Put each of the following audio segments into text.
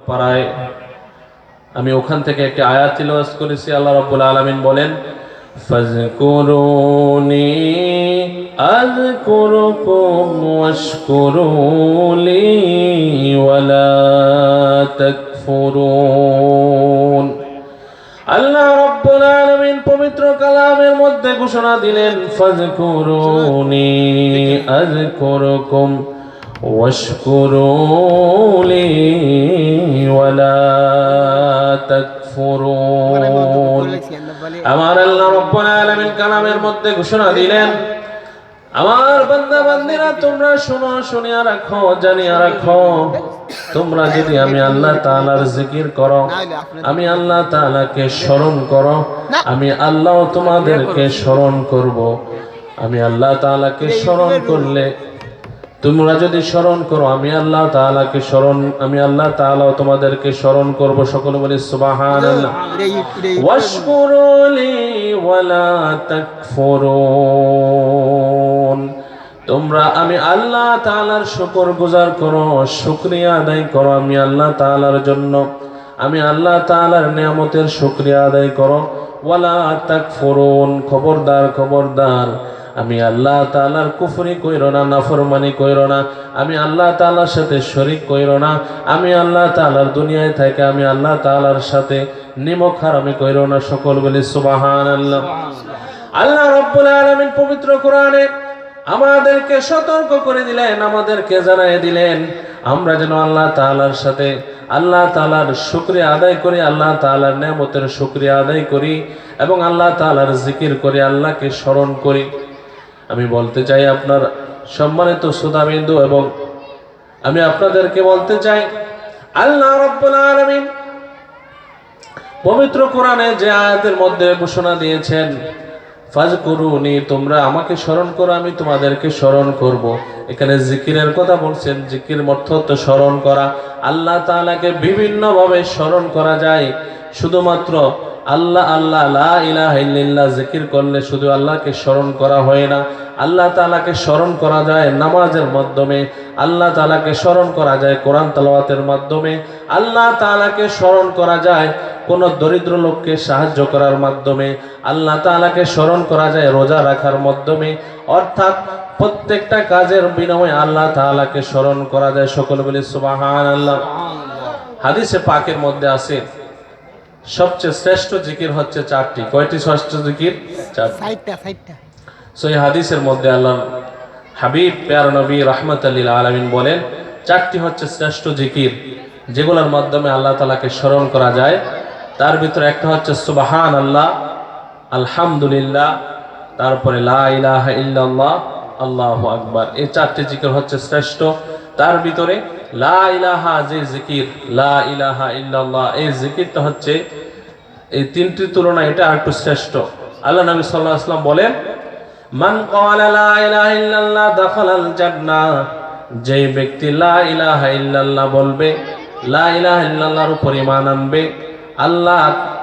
পারায় আমি ওখান থেকে একটা আয়াত তিলাওয়াত করেছি। আল্লাহ রাব্বুল আলামিন বলেন, ফাযকুরুনি আযকুরুকুম ওয়াশকুরুলি ওয়ালা তাকফুরুন। আল্লাহ রাব্বুল আলামিন পবিত্র কালামের মধ্যে ঘোষণা দিলেন, ফাযকুরুনি আযকুরুকুম ওয়াশকুরুলি ওয়ালা তাকফুরুন। আমার আল্লাহ রাব্বুল আলামিন কালামের মধ্যে ঘোষণা দিলেন, আমার বান্দা বান্দীরা তোমরা শোনো, শুনিয়া রাখো, জানিয়া রাখো, তোমরা যদি আমি আল্লাহ তাআলার জিকির করো, আমি আল্লাহ তাআলাকে স্মরণ করো, আমি আল্লাহ তোমাদেরকে স্মরণ করব। আমি আল্লাহ তাআলাকে স্মরণ করলে, তোমরা যদি স্মরণ করো, আমি আল্লাহ তাআলাকে স্মরণ, আমি আল্লাহ তাআলাও তোমাদেরকে স্মরণ করব। সকলে বলি সুবহানাল্লাহ। ওয়াশকুরুলি ওয়ালা তাকফুরুন। তোমরা আমি আল্লাহ তাআলার শুকরগুজার করো, শুকরিয়া আদায় করো আমি আল্লাহ তাআলার জন্য, আমি আল্লাহ তাআলার নিয়ামতের শুকরিয়া আদায় করো। ওয়ালা তাকফুরুন, খবরদার খবরদার আমি আল্লাহ তাআলার কুফরি কইরো না, নাফরমানি কইরো না, আমি আল্লাহ তাআলার সাথে শরীক কইরো না, আমি আল্লাহ তাআলার দুনিয়ায় থেকে আমি আল্লাহ তাআলার সাথে নিমক হারামি কইরো না। সকল বলি সুবহানাল্লাহ। আল্লাহ রাব্বুল আলামিন পবিত্র কোরআনে আমাদেরকে সতর্ক করে দিলেন, আমাদেরকে জানিয়ে দিলেন আমরা যেন আল্লাহ তাআলার সাথে আল্লাহ তাআলার শুকরিয়া আদায় করি, আল্লাহ তাআলার নিয়ামতের শুকরিয়া আদায় করি এবং আল্লাহ তাআলার জিকির করি, আল্লাহকে স্মরণ করি। আমি বলতে চাই আপনার সম্মানিত শ্রোতাবিন্দু, এবং আমি আপনাদেরকে বলতে চাই আল্লাহ রাব্বুল আলামিন পবিত্র কোরআনে যে আয়াতের মধ্যে ঘোষণা দিয়েছেন, ফাযকুরুনি, তোমরা আমাকে স্মরণ করো, আমি তোমাদেরকে স্মরণ করব। এখানে জিকিরের কথা বলছেন, জিকির অর্থ তো স্মরণ করা। আল্লাহ তাআলাকে বিভিন্নভাবে স্মরণ করা যায়, শুধুমাত্র আল্লাহ আল্লাহ লা ইলাহা ইল্লাল্লাহ জিকির করলে শুধু আল্লাহকে স্মরণ করা হয় না। আল্লাহ তাআলাকে স্মরণ করা যায় নামাজের মাধ্যমে, আল্লাহ তাআলাকে স্মরণ করা যায় কোরআন তেলাওয়াতের মাধ্যমে, আল্লাহ তাআলাকে স্মরণ করা যায় কোন দরিদ্র লোককে সাহায্য করার মাধ্যমে, আল্লাহ তাআলাকে স্মরণ করা যায় রোজা রাখার মাধ্যমে। অর্থাৎ প্রত্যেকটা কাজের বিনিময়ে আল্লাহ তাআলাকে স্মরণ করা যায়। সকলে বলি সুবহানাল্লাহ। হাদিসে পাকের মধ্যে আছে সবচেয়ে শ্রেষ্ঠ জিকির হচ্ছে চারটি। কয়টি শ্রেষ্ঠ জিকির? চারটি। সো এই হাদিসের মধ্যে আল্লাহ হাবিব প্যারা নবী রাহমাতাল লিল আলামিন বলেন, চারটি হচ্ছে শ্রেষ্ঠ জিকির যেগুলোর মাধ্যমে আল্লাহ তাআলাকে স্মরণ করা যায়। তার ভিতরে একটা হচ্ছে সুবহানাল্লাহ, আলহামদুলিল্লাহ, তারপরে লা ইলাহা ইল্লাল্লাহ, আল্লাহু আকবার। এই চারটি জিকির হচ্ছে শ্রেষ্ঠ। তার ভিতরে লা ইলাহা যে জিকির, লা ইলাহা ইল্লাল্লাহ, এই জিকিরটা হচ্ছে এই তিনটির তুলনায় এটা আরেকটু শ্রেষ্ঠ। আল্লাহ নবী সাল্লাল্লাহু আলাইহি ওয়াসাল্লাম বলেন, মান ক্বালা লা ইলাহা ইল্লাল্লাহ দাখালাল জান্নাহ, যে ব্যক্তি লা ইলাহা ইল্লাল্লাহ বলবে, লা ইলাহা ইল্লাল্লাহর উপর ঈমান আনবে,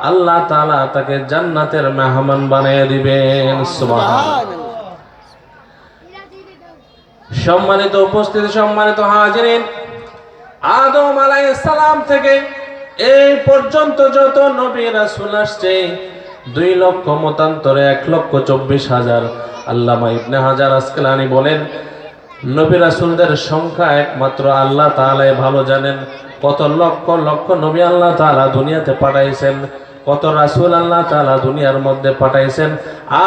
আল্লাহ তাআলা তাকে জান্নাতের মেহমান বানিয়ে দিবেন। সুবহানাল্লাহ। সম্মানিত উপস্থিতি, সম্মানিত হাজিরিন, আদম আলাইহিস সালাম থেকে এই পর্যন্ত যত নবী রাসূল আসছে 2 লক্ষ মতান্তরে 1,24,000। আল্লামা ইবনে হাজার আসকালানি বলেন, নবী রাসূলদের সংখ্যা একমাত্র আল্লাহ তাআলাই ভালো জানেন। কত লক্ষ লক্ষ নবী আল্লাহ তাআলা দুনিয়াতে পাঠাইছেন, কত রাসূল আল্লাহ তাআলা দুনিয়ার মধ্যে পাঠাইছেন।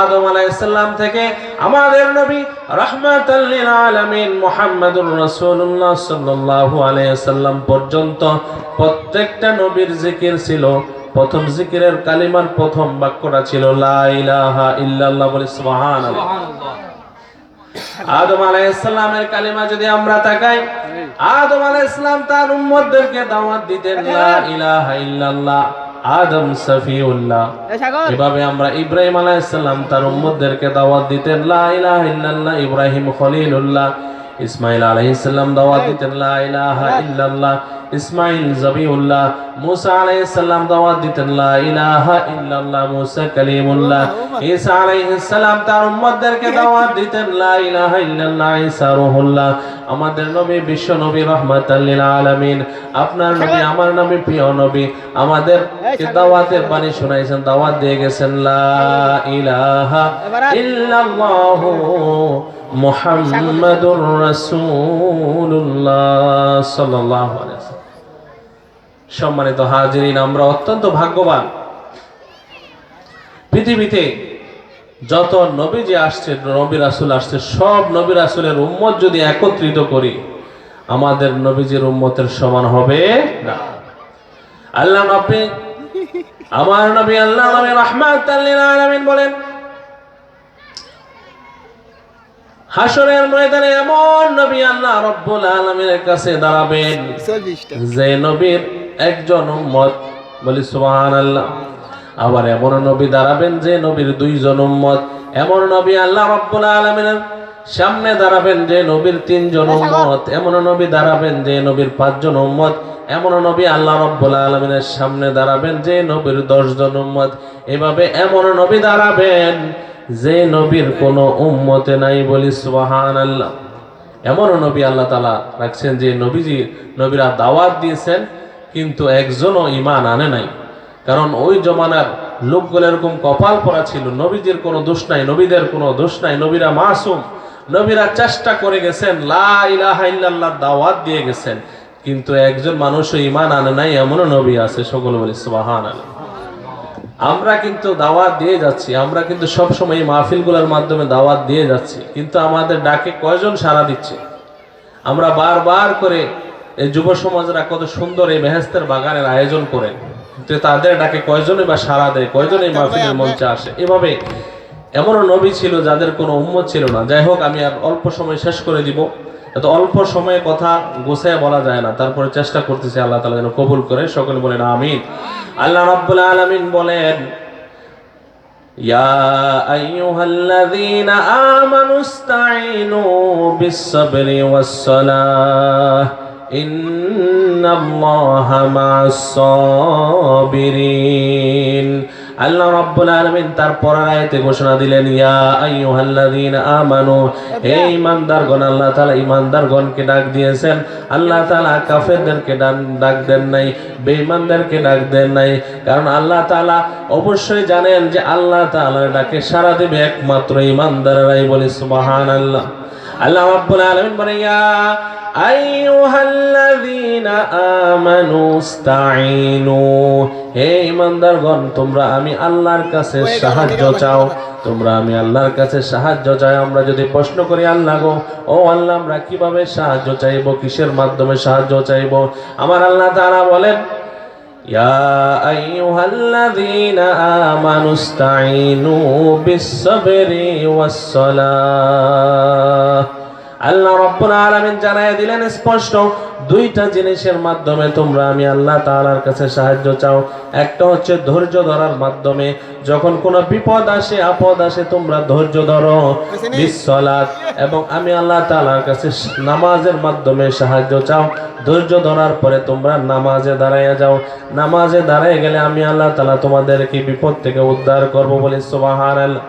আদম আলাইহিস সালাম থেকে আমাদের নবী রাহমাতাল লিল আলামিন মুহাম্মাদুর রাসূলুল্লাহ সাল্লাল্লাহু আলাইহি ওয়াসাল্লাম পর্যন্ত প্রত্যেকটা নবীর জিকির ছিল, প্রথম জিকিরের কালিমার প্রথম বাক্যটা ছিল লা ইলাহা ইল্লাল্লাহ। বলি সুবহানাল্লাহ। আদম আলাইহিস সালামের কালিমা যদি আমরা তাকাই, আদম আলাইহিস সালাম তার উম্মতদেরকে দাওয়াত দিতেন লা ইলাহা ইল্লাল্লাহ, আদম সফিউল্লাহ। এভাবে আমরা ইব্রাহিম আলাইহিস সালাম তার উম্মতদেরকে দাওয়াত দিতেন লা ইলাহা ইল্লাল্লাহ, ইব্রাহিম খলিলুল্লাহ। ইসমাঈল আলাইহিস সালাম দাওয়াত দিতেন লা ইলাহা ইল্লাল্লাহ, ইসমাইল জবিউল্লাহ, মুসা আলাইহিস সালাম দাওয়াত দিতেন লা ইলাহা ইল্লাল্লাহ, মুসা কালিমুল্লাহ। ঈসা আলাইহিস সালাম তার উম্মতদেরকে দাওয়াত দিতেন লা ইলাহা ইল্লাল্লাহ, ঈসা রূহুল্লাহ। আমাদের নবী বিশ্ব নবী রাহমাতাল লিল আলামিন, আপনার নবী আমার নবী প্রিয় নবী আমাদেরকে দাওয়াতের বাণী শোনাইছেন, দাওয়াত দিয়ে গেছেন লা ইলাহা ইল্লাল্লাহ মুহাম্মাদুর রাসূলুল্লাহ সাল্লাল্লাহু আলাইহি ওয়াসাল্লাম। সম্মানিত হাজিরিন, আমরা অত্যন্ত ভাগ্যবান। পৃথিবীতে যত নবী যে আসছে, নবী রাসূল আসছে, সব নবী রাসূলের উম্মত যদি একত্রিত করি আমাদের নবীজির উম্মতের সমান হবে না। আল্লাহ নবী, আমার নবী, আল্লাহ নবী রাহমাতাল লিল আলামিন বলেন, হাসরের ময়দানে এমন নবী আল্লাহ রাব্বুল আলামিনের কাছে দাঁড়াবেন যে নবীর একজন উম্মত, বলি সুবহানাল্লাহ। আবার এমন নবী দাঁড়াবেন যে নবীর দুইজন উম্মত। এমন নবী আল্লাহ রাব্বুল আলামিনের সামনে দাঁড়াবেন যে নবীর তিনজন উম্মত। এমন নবী দাঁড়াবেন যে নবীর পাঁচজন উম্মত। এমন নবী আল্লাহ রাব্বুল আলামিনের সামনে দাঁড়াবেন যে নবীর 10 জন উম্মত। এভাবে এমন নবী দাঁড়াবেন যে নবীর কোনো উম্মতে নাই, বলি সুবহানাল্লাহ। এমন নবী আল্লাহ তাআলা রাখছেন যে নবীরা দাওয়াত দিয়েছেন কিন্তু একজনও ঈমান আনে নাই। কারণ ওই জমানার লোকগুলো এরকম কপাল পরা ছিল, নবীজির কোনো দোষ নাই, নবীদের কোনো দোষ নাই, নবীরা মাসুম। নবীরা চেষ্টা করে গেছেন, লা ইলাহা ইল্লাল্লাহ দাওয়াত দিয়ে গেছেন, কিন্তু একজন মানুষও ঈমান আনে নাই, এমন নবী আছে। সকলে বলি সুবহানাল্লাহ। আমরা কিন্তু দাওয়াত দিয়ে যাচ্ছি, আমরা কিন্তু সবসময় এই মাহফিলগুলোর মাধ্যমে দাওয়াত দিয়ে যাচ্ছি, কিন্তু আমাদের ডাকে কয়জন সাড়া দিচ্ছে? আমরা বারবার করে এই যুব সমাজরা কত সুন্দর এই বেহেশতের বাগানের আয়োজন করে, কিন্তু তাদের ডাকে কয়জনই বা সাড়া দেয়, কয়জন এই মাহফিলের মঞ্চে আসে? এভাবে এমনও নবী ছিল যাদের কোনো উম্মত ছিল না। যাই হোক, আমি আর অল্প সময় শেষ করে দিব। এত অল্প সময়ে কথা গোছায় বলা যায় না, তারপরে চেষ্টা করতেছি আল্লাহ তাআলা যেন কবুল করে। সকলে বলেন আমিন। আল্লাহ রাব্বুল আলামিন বলেন, ইয়া আইয়ুহাল্লাযীনা আমানুস্তাঈনু বিস-সাবরি ওয়াস-সালাহ ইন্নাল্লাহা মা'আস-সাবিরিন। আল্লাহ রাব্বুল আলামিন তার পরের আয়াতে ঘোষণা দিলেন, ইয়া আইয়ুহাল্লাযীনা আমানু, হে ঈমানদারগণ। আল্লাহ তাআলা ঈমানদারগণকে ডাক দিয়েছেন। আল্লাহ তাআলা কাফেরদেরকে ডাক দেন নাই, বেঈমানদেরকে ডাক দেন নাই। কারণ আল্লাহ তাআলা অবশ্যই জানেন যে আল্লাহ তাআলার ডাকে সাড়া দেবে একমাত্র ঈমানদাররাই। বলি সুবহানাল্লাহ। আল্লাহ রাব্বুল আলামিন বলেন, ইয়া আইয়ুহাল্লাযীনা আমানুস্তাঈনু, হে ঈমানদারগণ, তোমরা আমি আল্লাহর কাছে সাহায্য চাও। তোমরা আমি আল্লাহর কাছে সাহায্য চাই। আমরা যদি প্রশ্ন করি, আল্লাহ গো, ও আল্লাহ, আমরা কিভাবে সাহায্য চাইবো, কিসের মাধ্যমে সাহায্য চাইবো? আমার আল্লাহ তাআলা বলেন, ইয়া আইয়ুহাল্লাযীনা আমানুস্তাঈনু বিস-সাবরি ওয়াস-সালাহ। আল্লাহ রাব্বুল আলামিন জানায় দিলেন স্পষ্ট, দুইটা জিনিসের মাধ্যমে তোমরা আমি আল্লাহ তাআলার কাছে সাহায্য চাও। একটা হচ্ছে ধৈর্য ধরার মাধ্যমে, যখন কোনো বিপদ আসে, আপদ আসে, তোমরা ধৈর্য ধরো। বিস-সালাত, এবং আমি আল্লাহ তাআলার কাছে নামাজের মাধ্যমে সাহায্য চাও। ধৈর্য ধরার পরে তোমরা নামাজে দাঁড়াইয়া যাও। নামাজে দাঁড়ায় গেলে আমি আল্লাহ তাআলা তোমাদেরকে বিপদ থেকে উদ্ধার করব। বলি সুবহানাল্লাহ।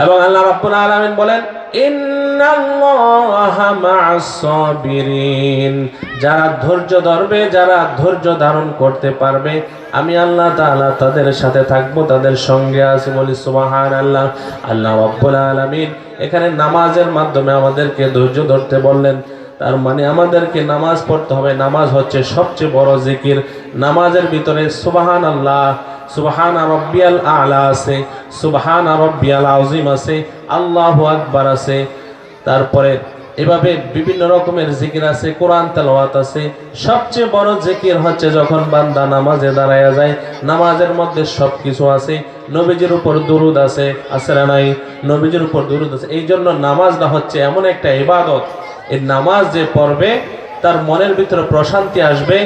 এবং আল্লাহ রাব্বুল আলামিন বলেন, ইন্নাল্লাহা মা'আস-সাবিরিন, যারা ধৈর্য ধরবে, যারা ধৈর্য ধারণ করতে পারবে, আমি আল্লাহ তাআলা তাদের সাথে থাকবো, তাদের সঙ্গে আছি। বলি সুবহানাল্লাহ। আল্লাহ রাব্বুল আলামিন এখানে নামাজের মাধ্যমে আমাদেরকে ধৈর্য ধরতে বললেন। তার মানে আমাদেরকে নামাজ পড়তে হবে। নামাজ হচ্ছে সবচেয়ে বড় জিকির। নামাজের ভিতরে সুবহানাল্লাহ, সুবহানা রাব্বিয়াল আ'লা আছে, সুবহানা রাব্বিয়াল আযীম আছে, আল্লাহু আকবার আছে। তারপরে এভাবে বিভিন্ন রকমের জিকির আছে, কোরআন তেলাওয়াত আছে। সবচেয়ে বড় জিকির হচ্ছে যখন বান্দা নামাজে দাঁড়ায়া যায়। নামাজের মধ্যে সবকিছু আছে। নবীজির উপর দুরূদ আছে, আছে না নাই? নবীজির উপর দুরূদ আছে। এই জন্য নামাজটা হচ্ছে এমন একটা ইবাদত, এই নামাজ যে পড়বে তার মনের ভিতরে প্রশান্তি আসবে।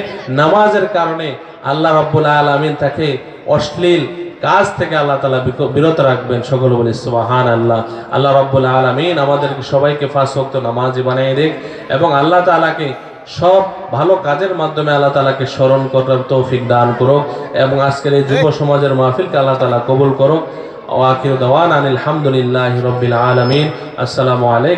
নামাজের কারণে আল্লাহ রাব্বুল আলামিন তাকে অশ্লীল কাজ থেকে আল্লাহ তাআলা বিরত রাখবেন। সকলে বলি সুবহানাল্লাহ। আল্লাহ রাব্বুল আলামিন আমাদেরকে সবাইকে 5 ওয়াক্ত নামাজি বানিয়ে দেখ, এবং আল্লাহ তাআলাকে সব ভালো কাজের মাধ্যমে আল্লাহ তাআলাকে স্মরণ করার তৌফিক দান করুক এবং আজকের এই যুব সমাজের মাহফিলকে আল্লাহ তাআলা কবুল করুক। ওয়া আখিরু দাওয়ানা আনিল হামদুলিল্লাহি রাব্বিল আলামিন। আসসালামু আলাইকুম।